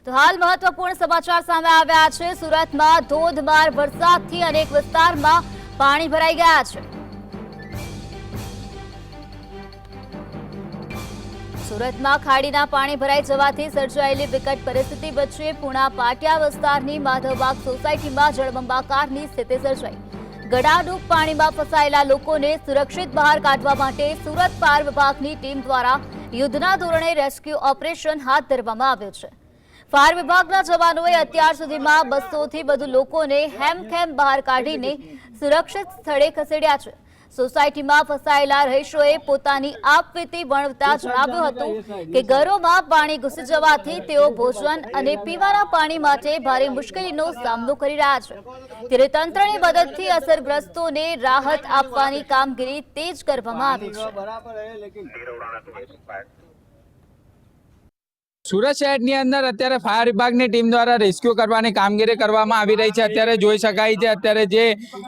તો હાલ મહત્વપૂર્ણ સમાચાર સામે આવ્યા છે। સુરતમાં ધોધમાર વરસાદથી અનેક વિસ્તારમાં પાણી ભરાઈ ગયા છે। સુરતમાં ખાડીના પાણી ભરાઈ જવાથી સર્જાયેલી વિકટ પરિસ્થિતિ વચ્ચે પુણા પાટિયા વિસ્તારની માધવબાગ સોસાયટીમાં જળબંબાકારની સ્થિતિ સર્જાઈ। ગળાડૂબ પાણીમાં ફસાયેલા લોકોને સુરક્ષિત બહાર કાઢવા માટે સુરત ફાયર વિભાગની ટીમ દ્વારા યુદ્ધના ધોરણે રેસ્ક્યુ ઓપરેશન હાથ ધરવામાં આવ્યું છે। ફાયર વિભાગના જવાનોએ અત્યાર સુધીમાં 200થી વધુ લોકોને હેમખેમ બહાર કાઢીને સુરક્ષિત સ્થળે ખસેડ્યા છે। સોસાયટીમાં ફસાયેલા રહીશોએ પોતાની આપવીતી વર્ણવતા જણાવ્યું હતું કે ઘરોમાં પાણી ઘૂસી જવાથી તેઓ ભોજન અને પીવાના પાણી માટે ભારે મુશ્કેલીનો સામનો કરી રહ્યા છે। ત્યારે તંત્રની મદદથી અસરગ્રસ્તોને રાહત આપવાની કામગીરી તેજ કરવામાં આવી છે। સુરત શહેરની અંદર અત્યારે ફાયર વિભાગની ટીમ દ્વારા રેસ્ક્યુ કરવાની કામગીરી કરવામાં આવી રહી છે। અત્યારે જોઈ શકાય છે અત્યારે જે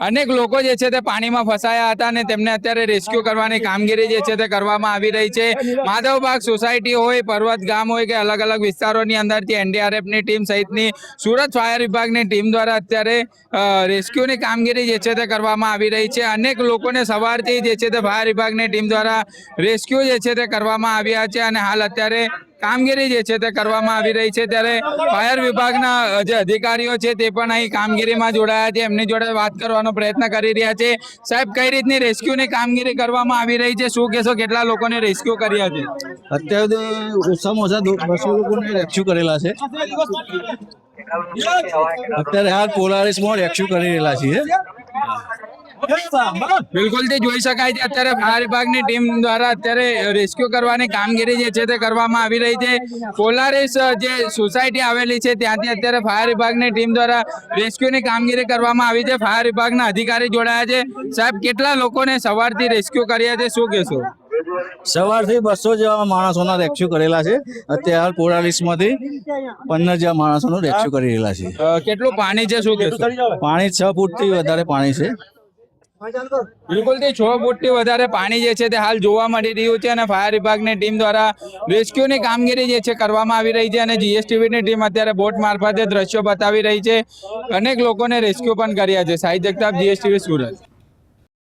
અનેક લોકો જે છે તે પાણીમાં ફસાયા હતા અને તેમને અત્યારે રેસ્ક્યુ કરવાની કામગીરી જે છે તે કરવામાં આવી રહી છે। માધવબાગ સોસાયટી હોય, પર્વત ગામ હોય કે અલગ અલગ વિસ્તારોની અંદરથી એનડીઆરએફની ટીમ સહિતની સુરત ફાયર વિભાગની ટીમ દ્વારા અત્યારે રેસ્ક્યુની કામગીરી જે છે તે કરવામાં આવી રહી છે। અનેક લોકોને સવારથી જે છે તે ફાયર વિભાગની ટીમ દ્વારા રેસ્ક્યુ જે છે તે કરવામાં આવ્યા છે અને હાલ અત્યારે કામગીરી જે છે તે કરવામાં આવી રહી છે। ત્યારે ફાયર વિભાગના જે અધિકારીઓ છે તે પણ અહીં કામગીરીમાં જોડાયા છે। એમની જોડે વાત કરવાનો પ્રયત્ન કરી રહ્યા છે। સાહેબ, કઈ રીતની રેસ્ક્યુની કામગીરી કરવામાં આવી રહી છે? શું કહેશો, કેટલા લોકોને રેસ્ક્યુ કર્યા છે? અત્યારે ઓછામાં ઓછા 200 લોકોને રેસ્ક્યુ કરેલા છે। અત્યારે હાલ પોલારિસમાં રેસ્ક્યુ કરી રહેલા છીએ। બિલકુલ થી જોઈ શકાય છે અત્યારે ફાયર વિભાગની ટીમ દ્વારા અત્યારે રેસ્ક્યુ કરવાની કામગીરી જે છે તે કરવામાં આવી રહી છે। પોલારિસ જે સોસાયટી આવેલી છે ત્યાંથી અત્યારે ફાયર વિભાગની ટીમ દ્વારા રેસ્ક્યુની કામગીરી કરવામાં આવી છે। ફાયર વિભાગના અધિકારી જોડાયા છે। સાહેબ, કેટલા લોકોને સવારથી રેસ્ક્યુ કર્યા છે, શું કહેશો? સવારથી 200 જેવા માણસોના રેસ્ક્યુ કરેલા છે। અત્યારે હાલ પોલારિસમાંથી 15 જેવા માણસોનું રેસ્ક્યુ કરી રહેલા છે। કેટલું પાણી છે, શું કહેશો? પાણી 6 ફૂટથી વધારે પાણી છે। બિલકુલ થી 6 ફૂટથી વધારે પાણી જે છે તે હાલ જોવા મળી રહ્યું છે અને ફાયર વિભાગની ટીમ દ્વારા રેસ્ક્યુની કામગીરી જે છે કરવામાં આવી રહી છે અને જીએસટીવીની ટીમ અત્યારે બોટ મારફતે દ્રશ્યો બતાવી રહી છે। અનેક લોકોને રેસ્ક્યુ પણ કર્યા છે। સાહિદ જગતાપ, જીએસટીવી સુરત।